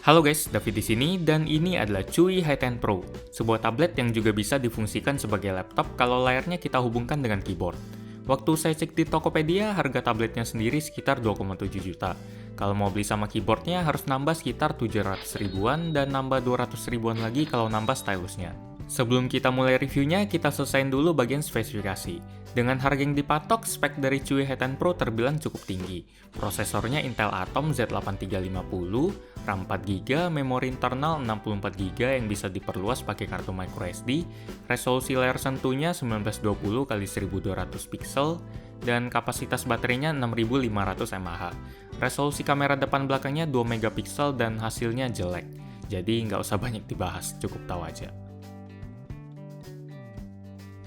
Halo guys, David di sini dan ini adalah Chewy Hi10 Pro, sebuah tablet yang juga bisa difungsikan sebagai laptop kalau layarnya kita hubungkan dengan keyboard. Waktu saya cek di Tokopedia, harga tabletnya sendiri sekitar 2,7 juta. Kalau mau beli sama keyboardnya harus nambah sekitar 700 ribuan dan nambah 200 ribuan lagi kalau nambah stylusnya. Sebelum kita mulai reviewnya, kita selesaiin dulu bagian spesifikasi. Dengan harga yang dipatok, spek dari Chewy Hi10 Pro terbilang cukup tinggi. Prosesornya Intel Atom Z8350, RAM 4GB, memori internal 64GB yang bisa diperluas pakai kartu microSD, resolusi layar sentuhnya 1920x1200 pixel, dan kapasitas baterainya 6500 mAh. Resolusi kamera depan belakangnya 2 megapiksel dan hasilnya jelek. Jadi nggak usah banyak dibahas, cukup tahu aja.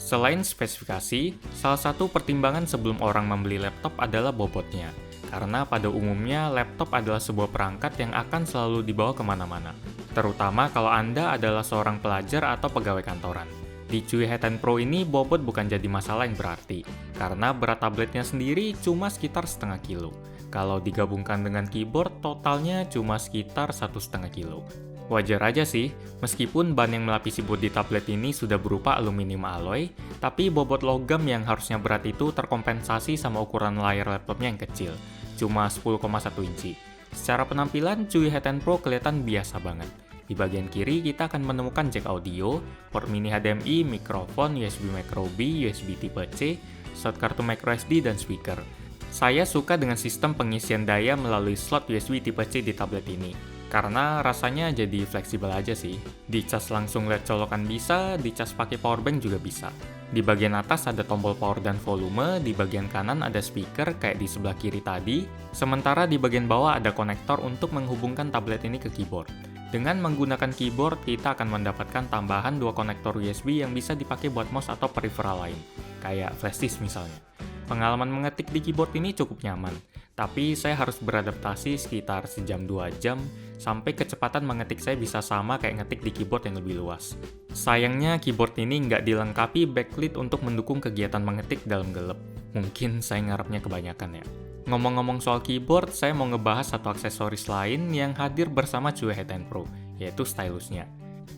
Selain spesifikasi, salah satu pertimbangan sebelum orang membeli laptop adalah bobotnya. Karena pada umumnya laptop adalah sebuah perangkat yang akan selalu dibawa kemana-mana. Terutama kalau Anda adalah seorang pelajar atau pegawai kantoran. Di Chewy Hi10 Pro ini bobot bukan jadi masalah yang berarti, karena berat tabletnya sendiri cuma sekitar setengah kilo. Kalau digabungkan dengan keyboard, totalnya cuma sekitar 1,5 kilo. Wajar aja sih, meskipun ban yang melapisi bodi tablet ini sudah berupa aluminium alloy, tapi bobot logam yang harusnya berat itu terkompensasi sama ukuran layar laptopnya yang kecil, cuma 10,1 inci. Secara penampilan, Chewy Hi10 Pro kelihatan biasa banget. Di bagian kiri, kita akan menemukan jack audio, port mini HDMI, mikrofon, USB micro B, USB tipe C, slot kartu microSD, dan speaker. Saya suka dengan sistem pengisian daya melalui slot USB tipe C di tablet ini. Karena rasanya jadi fleksibel aja sih. Dicas langsung LED colokan bisa, dicas pakai powerbank juga bisa. Di bagian atas ada tombol power dan volume, di bagian kanan ada speaker kayak di sebelah kiri tadi, sementara di bagian bawah ada konektor untuk menghubungkan tablet ini ke keyboard. Dengan menggunakan keyboard, kita akan mendapatkan tambahan 2 konektor USB yang bisa dipakai buat mouse atau peripheral lain, kayak flash disk misalnya. Pengalaman mengetik di keyboard ini cukup nyaman, tapi saya harus beradaptasi sekitar sejam 2 jam, sampai kecepatan mengetik saya bisa sama kayak ngetik di keyboard yang lebih luas. Sayangnya keyboard ini nggak dilengkapi backlit untuk mendukung kegiatan mengetik dalam gelap. Mungkin saya ngarepnya kebanyakan ya. Ngomong-ngomong soal keyboard, saya mau ngebahas satu aksesoris lain yang hadir bersama Chewy Hi10 Pro, yaitu stylusnya.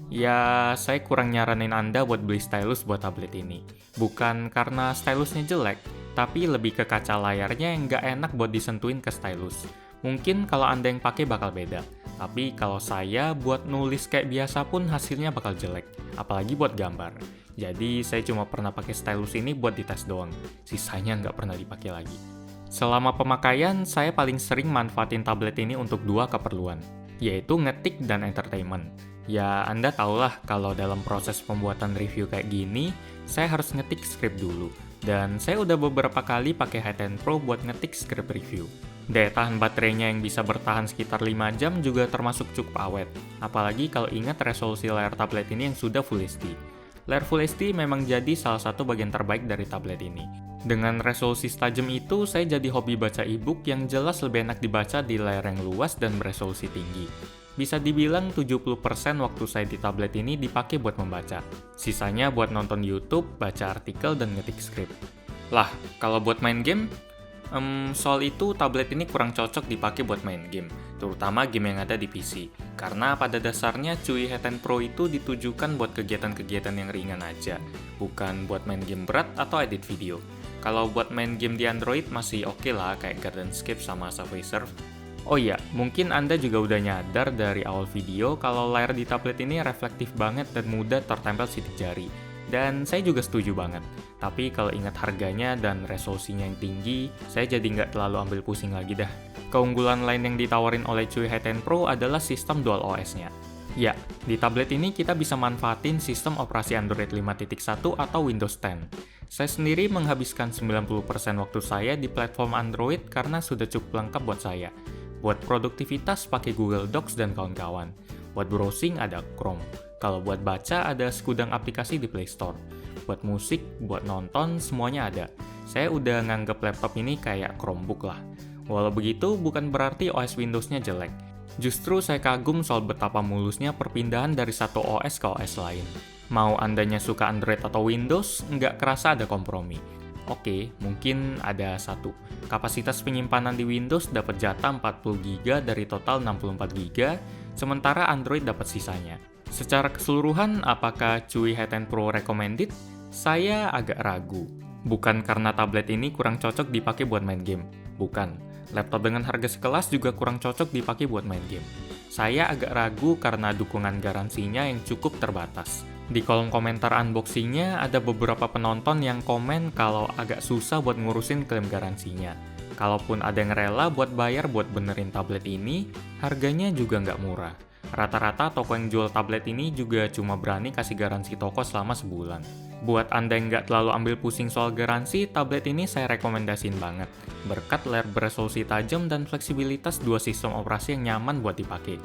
Ya, saya kurang nyaranin Anda buat beli stylus buat tablet ini. Bukan karena stylusnya jelek, tapi lebih ke kaca layarnya yang nggak enak buat disentuhin ke stylus. Mungkin kalau Anda yang pakai bakal beda, tapi kalau saya buat nulis kayak biasa pun hasilnya bakal jelek, apalagi buat gambar. Jadi saya cuma pernah pakai stylus ini buat dites doang, sisanya nggak pernah dipakai lagi. Selama pemakaian, saya paling sering manfaatin tablet ini untuk 2 keperluan, yaitu ngetik dan entertainment. Ya, Anda tahulah kalau dalam proses pembuatan review kayak gini, saya harus ngetik skrip dulu. Dan saya udah beberapa kali pakai Hi10 Pro buat ngetik skrip review. Daya tahan baterainya yang bisa bertahan sekitar 5 jam juga termasuk cukup awet. Apalagi kalau ingat resolusi layar tablet ini yang sudah Full HD. Layar Full HD memang jadi salah satu bagian terbaik dari tablet ini. Dengan resolusi setajam itu, saya jadi hobi baca e-book yang jelas lebih enak dibaca di layar yang luas dan beresolusi tinggi. Bisa dibilang 70% waktu saya di tablet ini dipakai buat membaca. Sisanya buat nonton YouTube, baca artikel, dan ngetik skrip. Lah, kalau buat main game? Soal itu tablet ini kurang cocok dipakai buat main game, terutama game yang ada di PC. Karena pada dasarnya Chewy Hi10 Pro itu ditujukan buat kegiatan-kegiatan yang ringan aja, bukan buat main game berat atau edit video. Kalau buat main game di Android masih oke lah, kayak Gardenscape sama Subway Surf. Oh iya, mungkin Anda juga udah nyadar dari awal video kalau layar di tablet ini reflektif banget dan mudah tertempel sidik jari. Dan saya juga setuju banget. Tapi kalau ingat harganya dan resolusinya yang tinggi, saya jadi nggak terlalu ambil pusing lagi dah. Keunggulan lain yang ditawarin oleh Chewy Hi10 Pro adalah sistem Dual OS-nya. Ya, di tablet ini kita bisa manfaatin sistem operasi Android 5.1 atau Windows 10. Saya sendiri menghabiskan 90% waktu saya di platform Android karena sudah cukup lengkap buat saya. Buat produktivitas pakai Google Docs dan kawan-kawan. Buat browsing ada Chrome. Kalau buat baca ada segudang aplikasi di Play Store. Buat musik, buat nonton, semuanya ada. Saya udah nganggep laptop ini kayak Chromebook lah. Walau begitu, bukan berarti OS Windows-nya jelek. Justru saya kagum soal betapa mulusnya perpindahan dari satu OS ke OS lain. Mau Andanya suka Android atau Windows, nggak kerasa ada kompromi. Oke, mungkin ada satu. Kapasitas penyimpanan di Windows dapat jatah 40 GB dari total 64 GB, sementara Android dapat sisanya. Secara keseluruhan, apakah Chewy Headend Pro recommended? Saya agak ragu. Bukan karena tablet ini kurang cocok dipakai buat main game. Bukan. Laptop dengan harga sekelas juga kurang cocok dipakai buat main game. Saya agak ragu karena dukungan garansinya yang cukup terbatas. Di kolom komentar unboxingnya ada beberapa penonton yang komen kalau agak susah buat ngurusin klaim garansinya. Kalaupun ada yang rela buat bayar buat benerin tablet ini, harganya juga nggak murah. Rata-rata toko yang jual tablet ini juga cuma berani kasih garansi toko selama sebulan. Buat Anda yang nggak terlalu ambil pusing soal garansi, tablet ini saya rekomendasiin banget. Berkat layar beresolusi tajam dan fleksibilitas dua sistem operasi yang nyaman buat dipakai.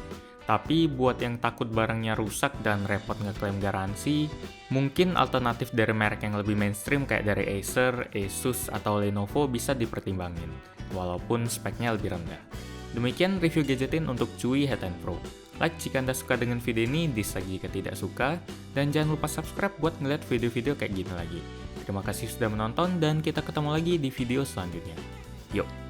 Tapi buat yang takut barangnya rusak dan repot ngeklaim garansi, mungkin alternatif dari merek yang lebih mainstream kayak dari Acer, Asus, atau Lenovo bisa dipertimbangin, walaupun speknya lebih rendah. Demikian review gadgetin untuk Chewy Headend Pro. Like jika Anda suka dengan video ini, dislike jika tidak suka, dan jangan lupa subscribe buat ngeliat video-video kayak gini lagi. Terima kasih sudah menonton, dan kita ketemu lagi di video selanjutnya. Yuk!